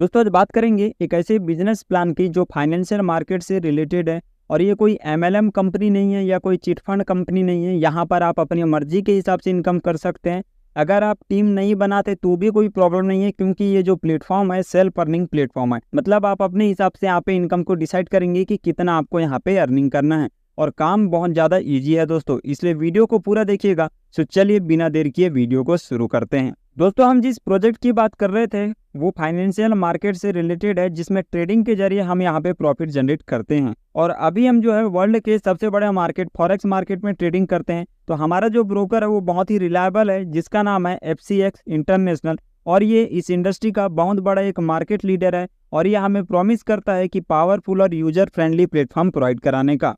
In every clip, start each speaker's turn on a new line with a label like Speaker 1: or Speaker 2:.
Speaker 1: दोस्तों आज बात करेंगे एक ऐसे बिजनेस प्लान की जो फाइनेंशियल मार्केट से रिलेटेड है। और ये कोई एमएलएम कंपनी नहीं है या कोई चिट फंड कंपनी नहीं है। यहाँ पर आप अपनी मर्जी के हिसाब से इनकम कर सकते हैं। अगर आप टीम नहीं बनाते तो भी कोई प्रॉब्लम नहीं है, क्योंकि ये जो प्लेटफॉर्म है सेल्फ अर्निंग प्लेटफॉर्म है। मतलब आप अपने हिसाब से यहाँ पे इनकम को डिसाइड करेंगे कि कितना आपको यहाँ पे अर्निंग करना है। और काम बहुत ज़्यादा ईजी है दोस्तों, इसलिए वीडियो को पूरा देखिएगा। तो चलिए बिना देर किए वीडियो को शुरू करते हैं। दोस्तों हम जिस प्रोजेक्ट की बात कर रहे थे वो फाइनेंशियल मार्केट से रिलेटेड है, जिसमें ट्रेडिंग के जरिए हम यहाँ पे प्रॉफिट जनरेट करते हैं। और अभी हम जो है वर्ल्ड के सबसे बड़े मार्केट फॉरेक्स मार्केट में ट्रेडिंग करते हैं। तो हमारा जो ब्रोकर है वो बहुत ही रिलायबल है, जिसका नाम है FCX इंटरनेशनल। और ये इस इंडस्ट्री का बहुत बड़ा एक मार्केट लीडर है। और ये हमें प्रॉमिस करता है कि पावरफुल और यूजर फ्रेंडली प्लेटफॉर्म प्रोवाइड कराने का।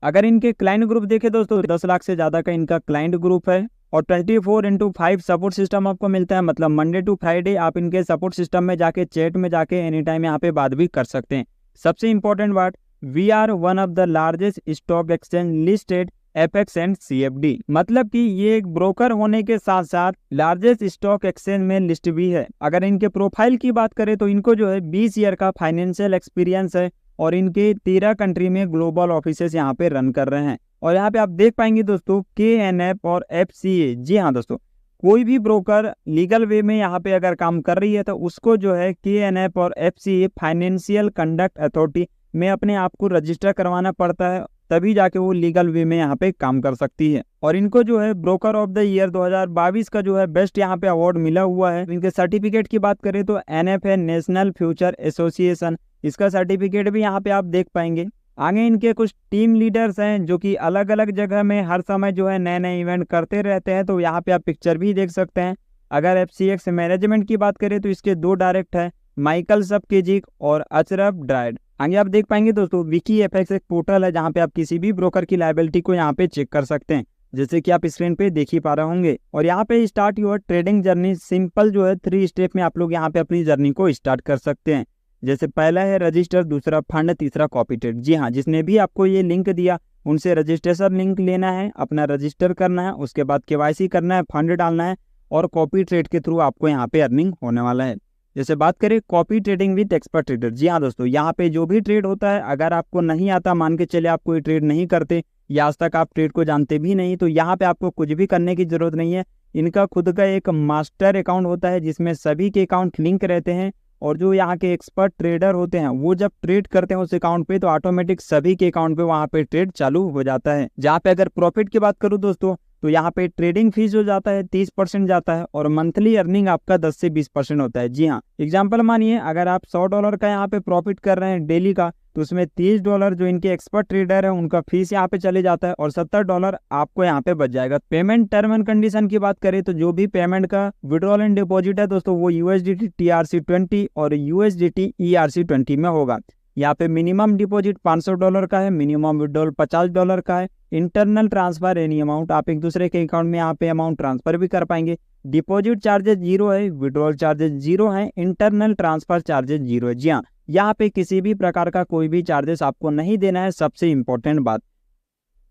Speaker 1: अगर इनके क्लाइंट ग्रुप देखे दोस्तों 10 लाख से ज़्यादा का इनका क्लाइंट ग्रुप है। और 24/5 सपोर्ट सिस्टम आपको मिलता है। मतलब मंडे टू फ्राइडे आप इनके सपोर्ट सिस्टम में जाके चैट में जाके एनी टाइम यहाँ पे बात भी कर सकते हैं। सबसे इंपॉर्टेंट बात, we are one of the largest stock exchange listed FX and CFD। मतलब कि ये एक ब्रोकर होने के साथ साथ लार्जेस्ट स्टॉक एक्सचेंज में लिस्ट भी है। अगर इनके प्रोफाइल की बात करें तो इनको जो है 20 ईयर का फाइनेंशियल एक्सपीरियंस है। और इनके 13 कंट्री में ग्लोबल ऑफिसेस यहाँ पे रन कर रहे हैं। और यहाँ पे आप देख पाएंगे दोस्तों KNF और FCA। जी हाँ दोस्तों, कोई भी ब्रोकर लीगल वे में यहाँ पे अगर काम कर रही है तो उसको जो है KNF और FCA फाइनेंशियल कंडक्ट अथॉरिटी में अपने आप को रजिस्टर करवाना पड़ता है, तभी जाके वो लीगल वे में यहाँ पे काम कर सकती है। और इनको जो है ब्रोकर ऑफ द ईयर 2022 का जो है बेस्ट यहाँ पे अवार्ड मिला हुआ है। इनके सर्टिफिकेट की बात करें तो NFA नेशनल फ्यूचर एसोसिएशन, इसका सर्टिफिकेट भी यहाँ पे आप देख पाएंगे। आगे इनके कुछ टीम लीडर्स हैं जो कि अलग अलग जगह में हर समय जो है नए नए इवेंट करते रहते हैं। तो यहाँ पे आप पिक्चर भी देख सकते हैं। अगर FCX मैनेजमेंट की बात करें तो इसके 2 डायरेक्ट है, माइकल सबकेजिक और अशरफ ड्राइड। आगे आप देख पाएंगे दोस्तों WikiFX एक पोर्टल है जहाँ पे आप किसी भी ब्रोकर की लायबिलिटी को यहाँ पे चेक कर सकते हैं, जैसे कि आप स्क्रीन पे देख ही पा रहे होंगे। और यहाँ पे start your trading journey simple जो है 3 स्टेप में आप लोग यहाँ पे अपनी जर्नी को स्टार्ट कर सकते हैं। जैसे पहला है रजिस्टर, दूसरा फंड, तीसरा कॉपी ट्रेड। जी हाँ, जिसने भी आपको ये लिंक दिया उनसे रजिस्ट्रेशन लिंक लेना है, अपना रजिस्टर करना है, उसके बाद KYC करना है, फंड डालना है और कॉपी ट्रेड के थ्रू आपको यहाँ पे अर्निंग होने वाला है। जैसे बात करें copy trading with expert trader. जी हाँ दोस्तों, यहाँ पे जो भी ट्रेड होता है अगर आपको नहीं आता, मान के चले आप कोई ट्रेड नहीं करते या आज तक आप ट्रेड को जानते भी नहीं, तो यहाँ पे आपको कुछ भी करने की जरूरत नहीं है। इनका खुद का एक मास्टर अकाउंट होता है जिसमें सभी के अकाउंट लिंक रहते हैं। और जो यहाँ के एक्सपर्ट ट्रेडर होते हैं वो जब ट्रेड करते हैं उस अकाउंट पे तो ऑटोमेटिक सभी के अकाउंट पे वहाँ पे ट्रेड चालू हो जाता है। जहाँ पे अगर प्रॉफिट की बात करूँ दोस्तों तो यहाँ पे ट्रेडिंग फीस हो जाता है 30% जाता है और मंथली अर्निंग आपका 10 से 20% होता है। जी हाँ, एग्जांपल मानिए अगर आप $100 का यहाँ पे प्रॉफिट कर रहे हैं डेली का, तो उसमें $30 जो इनके एक्सपर्ट ट्रेडर है उनका फीस यहाँ पे चले जाता है और $70 आपको यहाँ पे बच जाएगा। पेमेंट टर्म एंड कंडीशन की बात करें तो जो भी पेमेंट का विड्रॉल एंड डिपॉजिट है दोस्तों वो USDT TRC20 और USDT ERC20 में होगा। यहाँ पे मिनिमम डिपॉजिट $500 का है, मिनिमम विड्रॉल $50 का है। इंटरनल ट्रांसफर एनी अमाउंट आप एक दूसरे के अकाउंट में यहाँ पे अमाउंट ट्रांसफर भी कर पाएंगे। डिपॉजिट चार्जेस 0 है, विड्रॉल चार्जेस 0 है, इंटरनल ट्रांसफर चार्जेस 0 है। जी हाँ, यहाँ पे किसी भी प्रकार का कोई भी चार्जेस आपको नहीं देना है, सबसे इंपॉर्टेंट बात।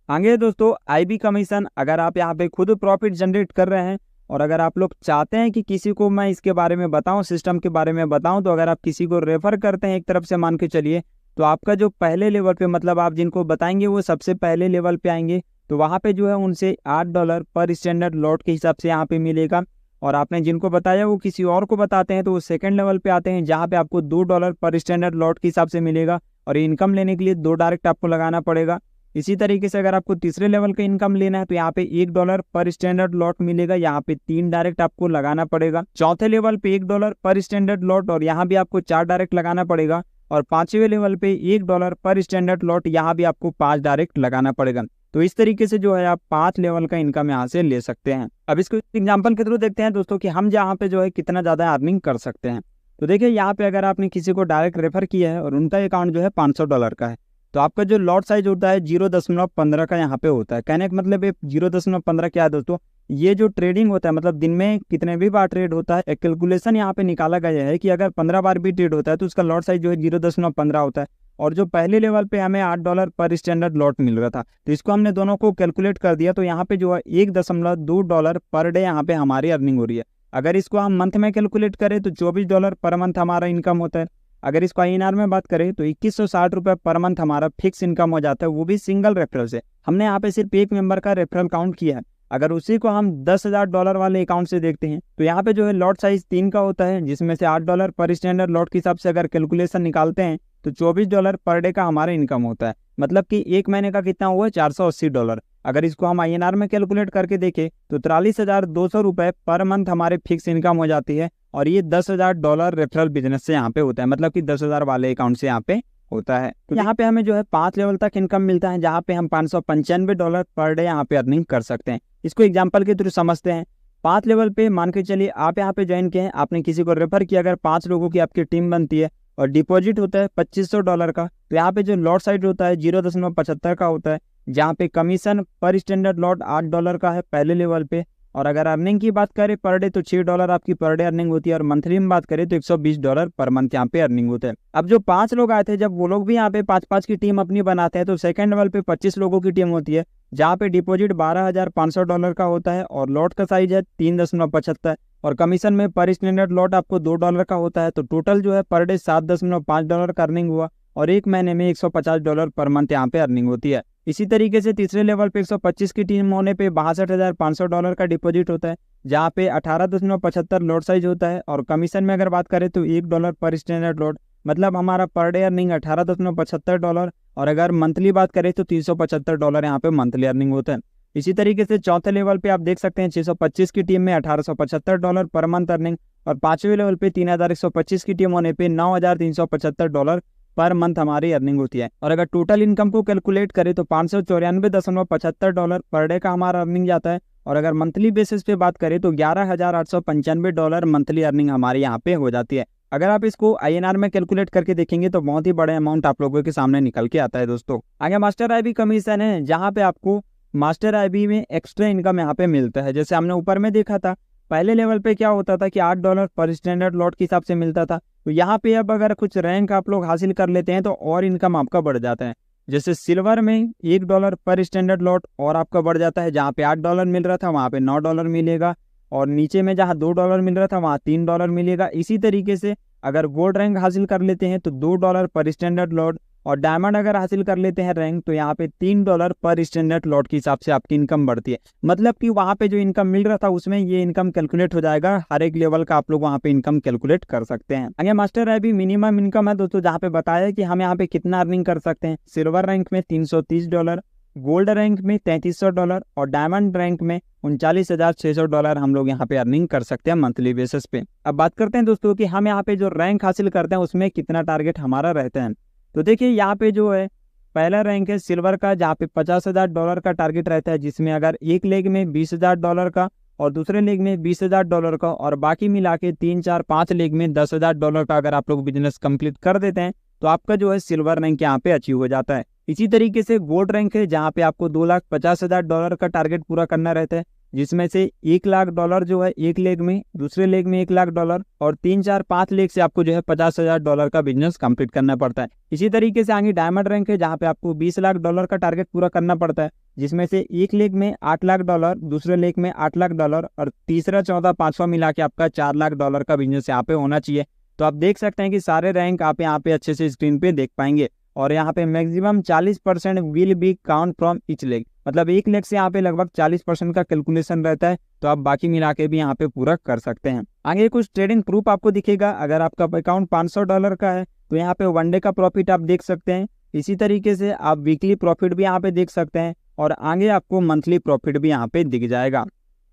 Speaker 1: आगे दोस्तों IB कमीशन, अगर आप यहाँ पे खुद प्रॉफिट जनरेट कर रहे हैं और अगर आप लोग चाहते हैं कि किसी को मैं इसके बारे में बताऊं, सिस्टम के बारे में बताऊं, तो अगर आप किसी को रेफर करते हैं एक तरफ से मान के चलिए, तो आपका जो पहले लेवल पे मतलब आप जिनको बताएंगे वो सबसे पहले लेवल पे आएंगे, तो वहाँ पे जो है उनसे $8 पर स्टैंडर्ड लॉट के हिसाब से यहाँ पे मिलेगा। और आपने जिनको बताया वो किसी और को बताते हैं तो वो सेकंड लेवल पे आते हैं, जहाँ पे आपको $2 पर स्टैंडर्ड लॉट के हिसाब से मिलेगा। और इनकम लेने के लिए 2 डायरेक्ट आपको लगाना पड़ेगा। इसी तरीके से अगर आपको तीसरे लेवल का इनकम लेना है तो यहाँ पे $1 पर स्टैंडर्ड लॉट मिलेगा, यहाँ पे 3 डायरेक्ट आपको लगाना पड़ेगा। चौथे लेवल पे $1 पर स्टैंडर्ड लॉट और यहाँ भी आपको 4 डायरेक्ट लगाना पड़ेगा। और 5वें लेवल पे $1 पर स्टैंडर्ड लॉट, यहाँ भी आपको 5 डायरेक्ट लगाना पड़ेगा। तो इस तरीके से जो है आप 5 लेवल का इनकम यहाँ से ले सकते हैं। अब इसको एग्जाम्पल के थ्रू देखते हैं दोस्तों कि हम जहाँ पे जो है कितना ज्यादा अर्निंग कर सकते हैं। तो देखिए यहाँ पे अगर आपने किसी को डायरेक्ट रेफर किया है और उनका अकाउंट जो है $500 का है, तो आपका जो लॉट साइज होता है 0.15 का यहाँ पे होता है। कहने का मतलब 0.15 क्या है दोस्तों, ये जो ट्रेडिंग होता है मतलब दिन में कितने भी बार ट्रेड होता है, एक कैलकुलेशन यहाँ पे निकाला गया है कि अगर 15 बार भी ट्रेड होता है तो उसका लॉट साइज जो है 0.15 होता है। और जो पहले लेवल पे हमें $8 पर स्टैंडर्ड लॉट मिल रहा था, तो इसको हमने दोनों को कैलकुलेट कर दिया, तो यहाँ पे जो है $1.2 पर डे यहाँ पे हमारी अर्निंग हो रही है। अगर इसको हम मंथ में कैलकुलेट करें तो $24 पर मंथ हमारा इनकम होता है। अगर इसको INR में बात करें तो 2160 रुपये पर मंथ हमारा फिक्स इनकम हो जाता है, वो भी सिंगल रेफरल से। हमने यहाँ पे सिर्फ एक मेंबर का रेफरल काउंट किया है। अगर उसी को हम $10,000 वाले अकाउंट से देखते हैं तो यहाँ पे जो है लॉट साइज 3 का होता है, जिसमें से $8 पर स्टैंडर्ड लॉट के हिसाब से अगर कैलकुलेशन निकालते हैं तो $24 पर डे का हमारा इनकम होता है। मतलब कि एक महीने का कितना हुआ, $480। अगर इसको हम INR में कैलकुलेट करके देखें तो 43,200 रुपये पर मंथ हमारे फिक्स इनकम हो जाती है। और ये $10,000 रेफरल बिजनेस से यहाँ पे होता है, मतलब कि 10,000 वाले अकाउंट से यहाँ पे होता है। तो यहाँ पे हमें जो है 5 लेवल तक इनकम मिलता है, जहाँ पे हम $595 पर डे यहाँ पे अर्निंग कर सकते हैं। इसको एग्जांपल के थ्रू समझते हैं। 5 लेवल पे मान के चलिए आप यहाँ पे ज्वाइन किए हैं, आपने किसी को रेफर किया, अगर 5 लोगों की आपकी टीम बनती है और डिपॉजिट होता है $2500 का, तो यहाँ पे जो लॉट साइड होता है 0.75 का होता है, जहाँ पे कमीशन पर स्टैंडर्ड लॉट $8 का है पहले लेवल पे। और अगर अर्निंग की बात करें पर डे तो $6 आपकी पर डे अर्निंग होती है, और मंथली में बात करें तो $120 पर मंथ यहाँ पे अर्निंग होता है। अब जो 5 लोग आए थे, जब वो लोग भी यहाँ पे 5-5 की टीम अपनी बनाते हैं तो सेकंड लेवल पे 25 लोगों की टीम होती है, जहाँ पे डिपॉजिट $12,500 का होता है और लॉट का साइज है 3.75 और कमीशन में पर स्टैंडर्ड लॉट आपको $2 का होता है। तो टोटल जो है पर डे $7.5 का अर्निंग हुआ और एक महीने में $150 पर मंथ यहाँ पे अर्निंग होती है। इसी तरीके से तीसरे लेवल पे 125 की टीम होने पे $62,500 का डिपॉजिट होता है, जहाँ पे 18.75 लॉट साइज होता है और कमीशन में अगर बात करें तो $1 पर स्टैंडर्ड लॉट, मतलब हमारा पर डे अर्निंग $18.75। और अगर मंथली बात करें तो $375 यहाँ पे मंथली अर्निंग होता है। इसी तरीके से चौथे लेवल पे आप देख सकते हैं 625 की टीम में $1875 पर मंथ अर्निंग, और पांचवें लेवल पे 3125 की टीम होने पे $9,375 पर मंथ हमारी अर्निंग होती है। और अगर टोटल इनकम को कैलकुलेट करें तो $594.75 पर डे का हमारा अर्निंग जाता है। और अगर मंथली बेसिस पे बात करें तो $11,895 मंथली अर्निंग हमारी यहाँ पे हो जाती है। अगर आप इसको INR में कैलकुलेट करके देखेंगे तो बहुत ही बड़ा अमाउंट आप लोगों के सामने निकल के आता है दोस्तों। आगे मास्टर IB कमीशन है, जहाँ पे आपको मास्टर IB में एक्स्ट्रा इनकम यहाँ पे मिलता है। जैसे हमने ऊपर में देखा था, पहले लेवल पे क्या होता था कि $8 पर स्टैंडर्ड लॉट के हिसाब से मिलता था, तो यहाँ पे अब अगर कुछ रैंक आप लोग हासिल कर लेते हैं तो और इनकम आपका बढ़ जाता है। जैसे सिल्वर में $1 पर स्टैंडर्ड लॉट और आपका बढ़ जाता है, जहाँ पे $8 मिल रहा था वहाँ पे $9 मिलेगा, और नीचे में जहाँ $2 मिल रहा था वहाँ $3 मिलेगा। इसी तरीके से अगर गोल्ड रैंक हासिल कर लेते हैं तो $2 पर स्टैंडर्ड लॉट, और डायमंड अगर हासिल कर लेते हैं रैंक तो यहाँ पे $3 पर स्टैंडर्ड लॉट के हिसाब से आपकी इनकम बढ़ती है। मतलब कि वहाँ पे जो इनकम मिल रहा था उसमें ये इनकम कैलकुलेट हो जाएगा, हर एक लेवल का आप लोग वहाँ पे इनकम कैलकुलेट कर सकते हैं। आगे मास्टर IB मिनिमम इनकम है दोस्तों, जहाँ पे बताया कि हम यहाँ पे कितना अर्निंग कर सकते हैं। सिल्वर रैंक में $330, गोल्ड रैंक में $3300 और डायमंड रैंक में $39,600 हम लोग यहाँ पे अर्निंग कर सकते हैं मंथली बेसिस पे। अब बात करते हैं दोस्तों कि हम यहाँ पे जो रैंक हासिल करते हैं उसमें कितना टारगेट हमारा रहता है। तो देखिए यहाँ पे जो है पहला रैंक है सिल्वर का, जहाँ पे $50,000 का टारगेट रहता है, जिसमें अगर एक लेग में $20,000 का और दूसरे लेग में $20,000 का और बाकी मिला के 3, 4, 5 लेग में $10,000 का अगर आप लोग बिजनेस कंप्लीट कर देते हैं तो आपका जो है सिल्वर रैंक यहाँ पे अचीव हो जाता है। इसी तरीके से गोल्ड रैंक है, जहाँ पे आपको $2,50,000 का टारगेट पूरा करना रहता है, जिसमें से $1,00,000 जो है एक लेग में, दूसरे लेग में $1,00,000 और 3, 4, 5 लेग से आपको जो है $50,000 का बिजनेस कंप्लीट करना पड़ता है। इसी तरीके से आगे डायमंड रैंक है, जहाँ पे आपको $20,00,000 का टारगेट पूरा करना पड़ता है, जिसमें से एक लेग में $8,00,000, दूसरे लेग में $8,00,000 और तीसरा, चौथा, पांचवा मिला के आपका $4,00,000 का बिजनेस यहाँ पे होना चाहिए। तो आप देख सकते हैं कि सारे रैंक आप यहाँ पे अच्छे से स्क्रीन पे देख पाएंगे। और यहाँ पे maximum 40% will be count from each leg, मतलब एक लेग से यहाँ पे लगभग 40% का कैलकुलेशन रहता है, तो आप बाकी मिला के भी यहाँ पे पूरा कर सकते हैं। आगे कुछ ट्रेडिंग प्रूफ आपको दिखेगा। अगर आपका अकाउंट $500 का है तो यहाँ पे 1 डे का प्रॉफिट आप देख सकते हैं। इसी तरीके से आप वीकली प्रॉफिट भी यहाँ पे देख सकते हैं और आगे आपको मंथली प्रॉफिट भी यहाँ पे दिख जाएगा।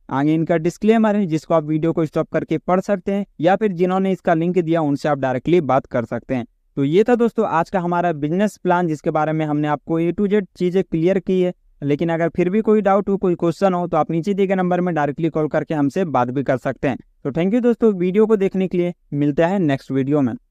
Speaker 1: आगे इनका डिस्क्लेमर है, जिसको आप वीडियो को स्टॉप करके पढ़ सकते हैं, या फिर जिन्होंने इसका लिंक दिया उनसे आप डायरेक्टली बात कर सकते हैं। तो ये था दोस्तों आज का हमारा बिजनेस प्लान, जिसके बारे में हमने आपको A to Z चीज़ें क्लियर की है। लेकिन अगर फिर भी कोई डाउट हो, कोई क्वेश्चन हो, तो आप नीचे दिए गए नंबर में डायरेक्टली कॉल करके हमसे बात भी कर सकते हैं। तो थैंक यू दोस्तों वीडियो को देखने के लिए, मिलता है नेक्स्ट वीडियो में।